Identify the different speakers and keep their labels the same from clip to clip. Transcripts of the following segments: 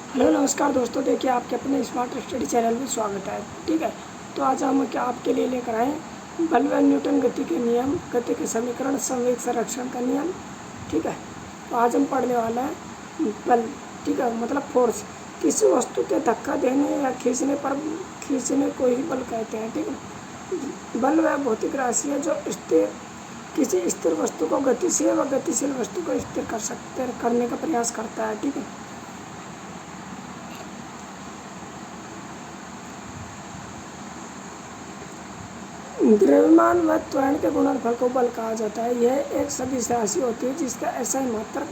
Speaker 1: Hello नमस्कार दोस्तों, देखिए आपके अपने स्मार्ट स्टडी चैनल में स्वागत है। ठीक है, तो आज हम क्या आपके लिए लेकर आए बल व न्यूटन गति के नियम, गति के समीकरण, संवेग संरक्षण का नियम। ठीक है, तो आज हम पढ़ने वाला है बल। ठीक है, मतलब फोर्स। किसी वस्तु के धक्का देने या खींचने को ही बल कहते हैं। ठीक है, बल वह भौतिक राशि है जो किसी स्थिर वस्तु को गतिशील व गतिशील वस्तु को स्थिर करने का प्रयास करता है। ठीक है, द्रव्यमान व त्वरण के गुणनफल को बल कहा जाता है। यह एक सदिश राशि होती है जिसका ऐसा ही मात्रक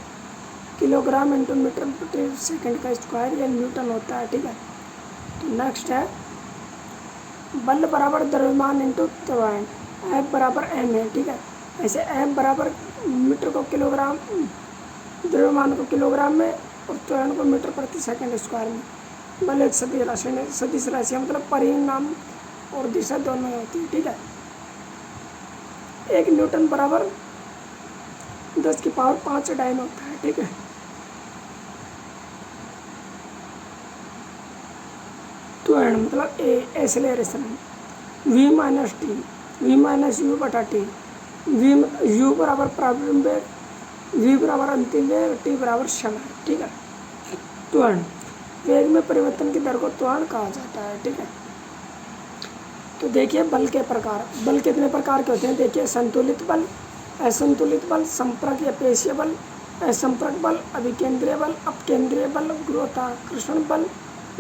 Speaker 1: किलोग्राम इंटू मीटर प्रति सेकंड का स्क्वायर या न्यूटन होता है। ठीक है, तो नेक्स्ट है बल बराबर द्रव्यमान इंटू त्वरण, F बराबर m है। ठीक है, ऐसे F बराबर मीटर को किलोग्राम, द्रव्यमान को किलोग्राम में और त्वरण को मीटर प्रति सेकंड स्क्वायर में। बल एक सदिश राशि मतलब परिणाम और दिशा दोनों में होती है। ठीक है, 1 न्यूटन बराबर 10 की पावर 5 डाइन होता है। ठीक है, त्वरण मतलब acceleration, v minus T, v minus you बटा टी, यू बराबर प्रारंभिक वेग, v बराबर अंतिम वेग, टी बराबर समय। ठीक है, त्वरण वेग में परिवर्तन की दर को त्वरण कहा जाता है। ठीक है, तो देखिए बल के प्रकार। बल कितने प्रकार के होते हैं देखिए, संतुलित बल, असंतुलित बल, संपर्क या पेशीय बल, असंपर्क बल, अभिकेंद्रीय बल, अपकेंद्रीय बल, गुरुत्वाकर्षण बल,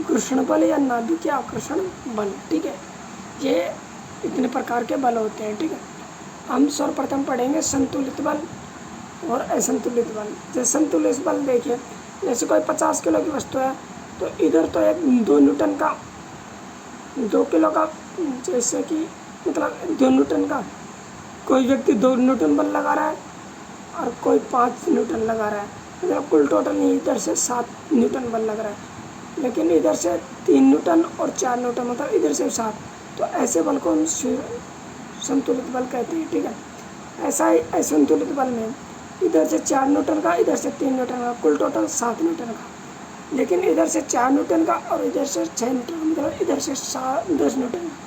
Speaker 1: घर्षण बल या नाभिकीय आकर्षण बल। ठीक है, ये इतने प्रकार के बल होते हैं। ठीक है, हम सर्वप्रथम पढ़ेंगे संतुलित बल और असंतुलित बल। जैसे संतुलित बल देखिए, जैसे कोई 50 किलो की वस्तु है तो इधर तो एक 2 न्यूटन का, 2 किलो का, जैसे कि मतलब 2 न्यूटन का, कोई व्यक्ति 2 न्यूटन बल लगा रहा है और कोई 5 न्यूटन लगा रहा है, मतलब कुल टोटल इधर से 7 न्यूटन बल लग रहा है, लेकिन इधर से 3 न्यूटन और 4 न्यूटन, मतलब इधर से 7। तो ऐसे बल को हम संतुलित बल कहते हैं। ठीक है, ऐसा ही असंतुलित बल में इधर से 4 न्यूटन का, इधर से 3 न्यूटन का, कुल टोटल 7 न्यूटन का, लेकिन इधर से 4 न्यूटन का और इधर से 6 न्यूटन, मतलब इधर से 10 न्यूटन का।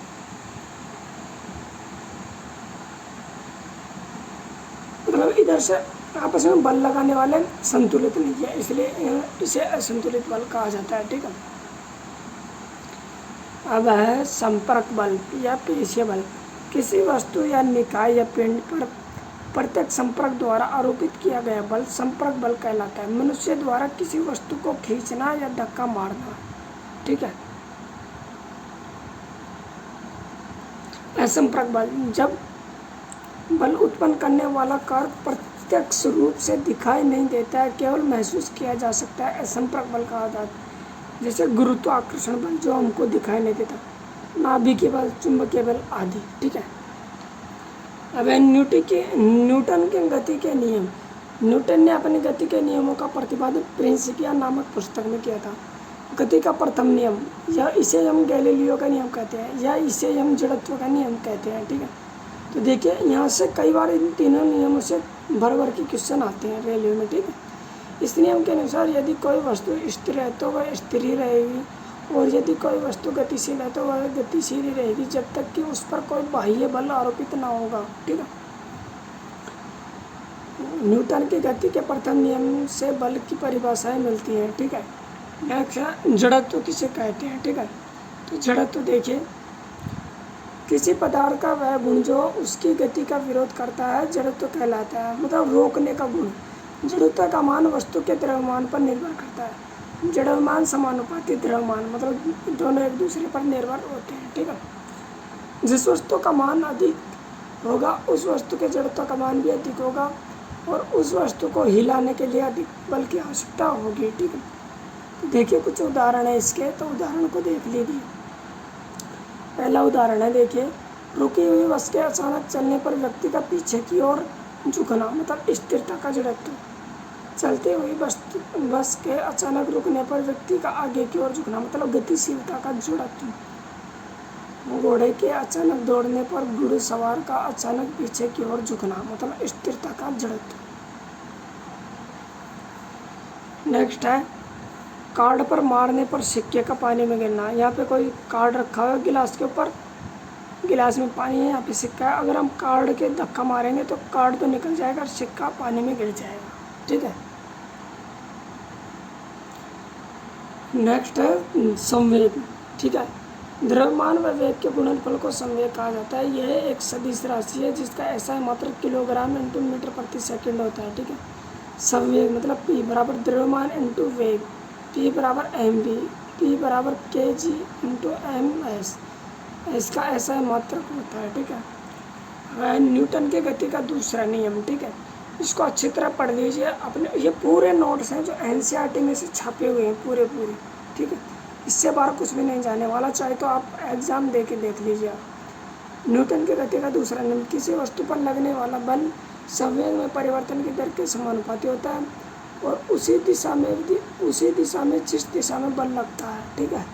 Speaker 1: मतलब इधर से आपस में बल लगाने वाले संतुलित नहीं है, इसलिए इसे असंतुलित बल कहा जाता है। ठीक है, अब है संपर्क बल या पेशीय बल। किसी वस्तु या निकाय या पिंड पर प्रत्यक्ष संपर्क द्वारा आरोपित किया गया बल संपर्क बल कहलाता है। मनुष्य द्वारा किसी वस्तु को खींचना या धक्का मारना। ठीक है, असंपर्क बल, जब बल उत्पन्न करने वाला कारक प्रत्यक्ष रूप से दिखाई नहीं देता है, केवल महसूस किया जा सकता है, असंपर्क बल कहा जाता है। जैसे गुरुत्वाकर्षण बल जो हमको दिखाई नहीं देता, नाभिकीय बल, चुंबकीय बल आदि। ठीक है, अब न्यूटन के गति के नियम। न्यूटन ने अपनी गति के नियमों का प्रतिपादन प्रिंसिपिया नामक पुस्तक में किया था। गति का प्रथम नियम, या इसे हम गैलीलियो का नियम कहते हैं, या इसे हम जड़त्व का नियम कहते हैं। ठीक है, तो देखिए यहाँ से कई बार इन तीनों नियमों से भर के क्वेश्चन आते हैं रेलवे में। ठीक है, इस नियम के अनुसार यदि कोई वस्तु स्थिर है तो वह स्थिर ही रहेगी, और यदि कोई वस्तु गतिशील है तो वह गतिशील ही रहेगी जब तक कि उस पर कोई बाह्य बल आरोपित ना होगा। ठीक है, न्यूटन की गति के प्रथम नियम से बल की परिभाषाएं मिलती हैं। ठीक है, नेक्स्ट जड़त्व किसे कहते हैं। ठीक है, तो जड़त्व देखिए, किसी पदार्थ का वह गुण जो उसकी गति का विरोध करता है जड़त्व कहलाता है, मतलब रोकने का गुण। जड़त्व का मान वस्तु के द्रव्यमान पर निर्भर करता है। जड़मान समानुपाती द्रव्यमान, मतलब दोनों एक दूसरे पर निर्भर होते हैं। ठीक है, जिस वस्तु का मान अधिक होगा उस वस्तु के जड़त्व का मान भी अधिक होगा, और उस वस्तु को हिलाने के लिए अधिक बल की आवश्यकता होगी। ठीक है, तो देखिए कुछ उदाहरण है इसके, तो उदाहरण को देख लीजिए। पहला उदाहरण है देखिए, रुकी हुई बस के अचानक चलने पर व्यक्ति का पीछे की ओर झुकना, मतलब स्थिरता का जड़त्व। चलती हुई बस के अचानक रुकने पर व्यक्ति का आगे की ओर झुकना, मतलब गतिशीलता का जड़त्व। घोड़े के अचानक दौड़ने पर घुड़सवार का अचानक पीछे की ओर झुकना, मतलब स्थिरता का जड़त्व। नेक्स्ट है कार्ड पर मारने पर सिक्के का पानी में गिरना। यहाँ पे कोई कार्ड रखा हुआ है गिलास के ऊपर, गिलास में पानी है, यहाँ पे सिक्का है। अगर हम कार्ड के धक्का मारेंगे तो कार्ड तो निकल जाएगा और सिक्का पानी में गिर जाएगा, ठीक है। नेक्स्ट है संवेग, ठीक है। द्रव्यमान व वेग के गुणनफल को संवेग कहा जाता है। यह एक सदिश राशि है जिसका SI मात्रक किलोग्राम इंटू मीटर प्रति सेकंड होता है, ठीक है। संवेग मतलब P बराबर द्रव्यमान इंटू वेग, P बराबर mv, P बराबर kg इंटू ms, इसका SI मात्रक होता है, ठीक है। वह न्यूटन के गति का दूसरा नियम, ठीक है। इसको अच्छी तरह पढ़ लीजिए अपने, ये पूरे नोट्स हैं जो NCERT में से छपे हुए हैं पूरे, ठीक है। इससे बाहर कुछ भी नहीं जाने वाला, चाहे तो आप एग्ज़ाम दे के देख लीजिए आप। न्यूटन के गति का दूसरा नियम, किसी वस्तु पर लगने वाला बल संवेग में परिवर्तन की दर के समानुपाती होता है और उसी दिशा में जिस दिशा में बल लगता है, ठीक है।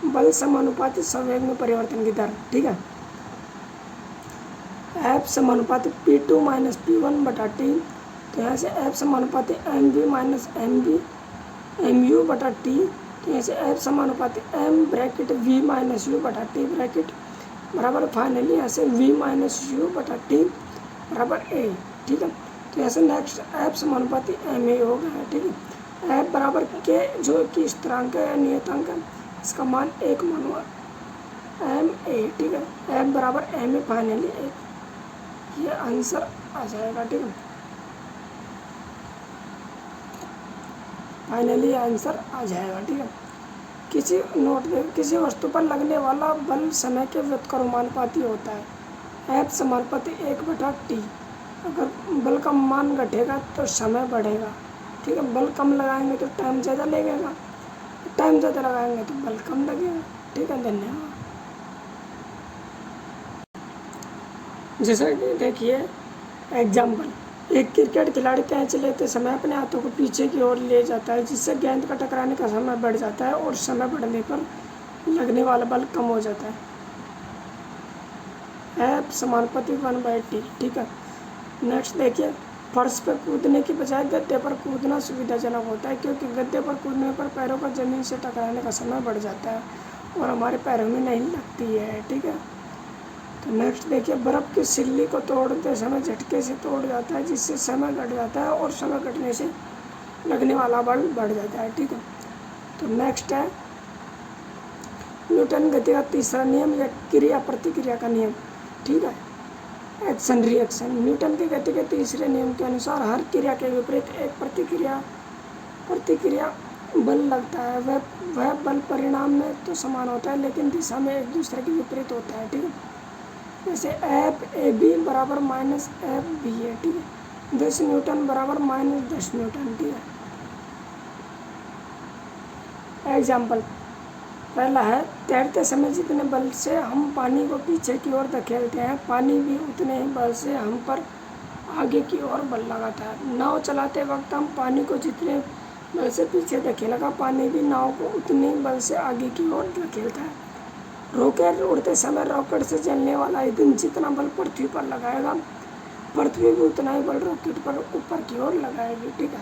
Speaker 1: बल समानुपाती संवेग में परिवर्तन की दर, ठीक है। F समानुपाती P2 माइनस P1 बटा T, तो यहाँ से F समानुपाती MV माइनस MU बटा T, तो यहाँ से F समानुपाती M bracket V minus U बटा T ब्रैकेट बराबर फाइनली यहाँ से V माइनस U बटा T बराबर A, ठीक है। तो यहाँ से नेक्स्ट F समानुपाती MA हो गया है, ठीक है। F बराबर K जो कि स्थिरांक है, नियतांक है, इसका मान 1 मानूंगा MA, ठीक है। F बराबर MA फाइनली 1, ये आंसर आ जाएगा, ठीक है। फाइनली आंसर आ जाएगा, ठीक है। किसी वस्तु पर लगने वाला बल समय के व्युत्क्रमानुपाती होता है। F समानुपाती 1 बटा T। अगर बल का मान घटेगा तो समय बढ़ेगा, ठीक है। बल कम लगाएंगे तो टाइम ज़्यादा लगेगा, टाइम ज़्यादा लगाएंगे तो बल कम लगेगा, ठीक है। धन्यवाद। जैसा कि देखिए एग्जाम्पल, एक क्रिकेट खिलाड़ी कैच लेते समय अपने हाथों को पीछे की ओर ले जाता है जिससे गेंद का टकराने का समय बढ़ जाता है और समय बढ़ने पर लगने वाला बल कम हो जाता है। F समानुपाती 1/T, ठीक है। नेक्स्ट देखिए, फर्श पर कूदने की बजाय गद्दे पर कूदना सुविधाजनक होता है क्योंकि गद्दे पर कूदने पर पैरों का ज़मीन से टकराने का समय बढ़ जाता है और हमारे पैरों में नहीं लगती है, ठीक है। तो नेक्स्ट देखिए, बर्फ़ की सिल्ली को तोड़ते समय झटके से तोड़ जाता है जिससे समय घट जाता है और समय घटने से लगने वाला बल बढ़ जाता है, ठीक है। तो नेक्स्ट है न्यूटन गति का तीसरा नियम या क्रिया प्रतिक्रिया का नियम, ठीक है। एक्शन रिएक्शन, न्यूटन की गति के तीसरे नियम के अनुसार हर क्रिया के विपरीत एक प्रतिक्रिया बल लगता है। वह बल परिणाम में तो समान होता है लेकिन दिशा में एक दूसरे के विपरीत होता है, ठीक है। जैसे FAB बराबर माइनस FB है, ठीक है। 10 न्यूटन बराबर माइनस 10 न्यूटन, ठीक है। एग्जाम्पल पहला है, तैरते समय जितने बल से हम पानी को पीछे की ओर धकेलते हैं पानी भी उतने ही बल से हम पर आगे की ओर बल लगाता है। नाव चलाते वक्त हम पानी को जितने बल से पीछे धकेलेगा पानी भी नाव को उतने ही बल से आगे की ओर धकेलता है। रॉकेट उड़ते समय रॉकेट से चलने वाला ईंधन जितना बल पृथ्वी पर लगाएगा पृथ्वी भी उतना ही बल रॉकेट पर ऊपर की ओर लगाएगी, ठीक है।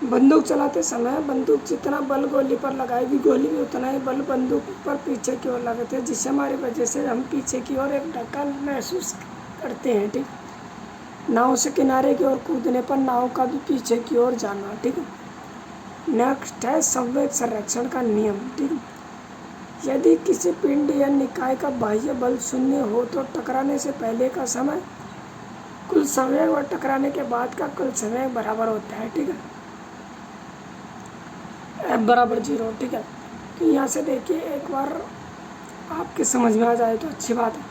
Speaker 1: बंदूक चलाते समय बंदूक जितना बल गोली पर लगाएगी गोली भी उतना ही बल बंदूक पर पीछे की ओर लगाते हैं जिससे हमारी वजह से हम पीछे की ओर एक ढक्कन महसूस करते हैं, ठीक। नाव से किनारे की ओर कूदने पर नाव का भी पीछे की ओर जाना, ठीक है। नेक्स्ट है संवेग संरक्षण का नियम, ठीक है। यदि किसी पिंड या निकाय का बाह्य बल शून्य हो तो टकराने से पहले का समय कुल संवेग और टकराने के बाद का कुल संवेग बराबर होता है, ठीक है। F बराबर 0, ठीक है। तो यहाँ से देखिए एक बार आपके समझ में आ जाए तो अच्छी बात है।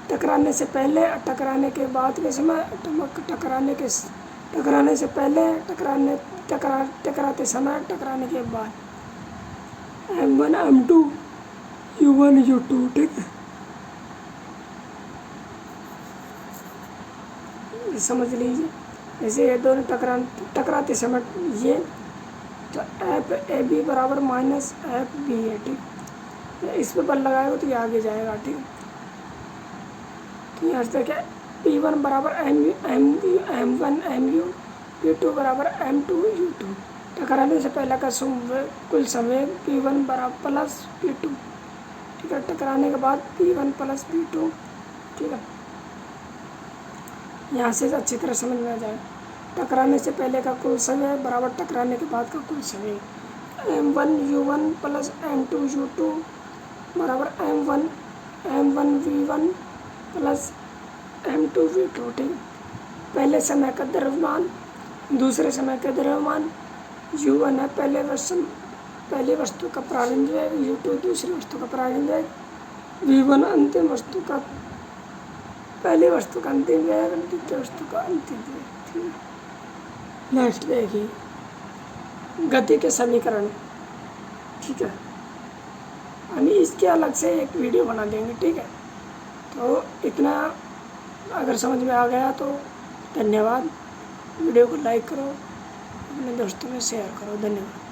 Speaker 1: टकराने से पहले टकराने के बाद के समय, टकराने से पहले टकराते समय टकराने के बाद, M1 M2 U1 U2, ठीक है। समझ लीजिए जैसे ये दोनों टकराते समय ये तो FAB बराबर माइनस FB है, ठीक। इस पर बल लगाएगा तो ये आगे जाएगा, ठीक। तो यहाँ से क्या P1 बराबर M1 MU, P2 बराबर M2 U2। टकराने से पहले का कुल संवेग P1 बराबर प्लस P2, ठीक है। टकराने के बाद P1 प्लस P2, ठीक है। यहाँ से अच्छी तरह समझ में आ जाए। टकराने से पहले का कुल संवेग बराबर टकराने के बाद का कुल संवेग M1 U1 plus M2 U2 बराबर M1 V1 plus M2 V2, ठीक। पहले समय का द्रव्यमान, दूसरे समय का द्रव्यमान। U1 है पहले वस्तु का प्रारंभिक वेग, U2 दूसरी वस्तु का प्रारंभिक वेग, V1 अंतिम वस्तु का पहली वस्तु का अंतिम वेग, द्वितीय वस्तु का अंतिम वेग, ठीक है। नेक्स्ट देखिए गति के समीकरण, ठीक है। हम इसके अलग से एक वीडियो बना देंगे, ठीक है। तो इतना अगर समझ में आ गया तो धन्यवाद। वीडियो को लाइक करो, अपने दोस्तों में शेयर करो। धन्यवाद।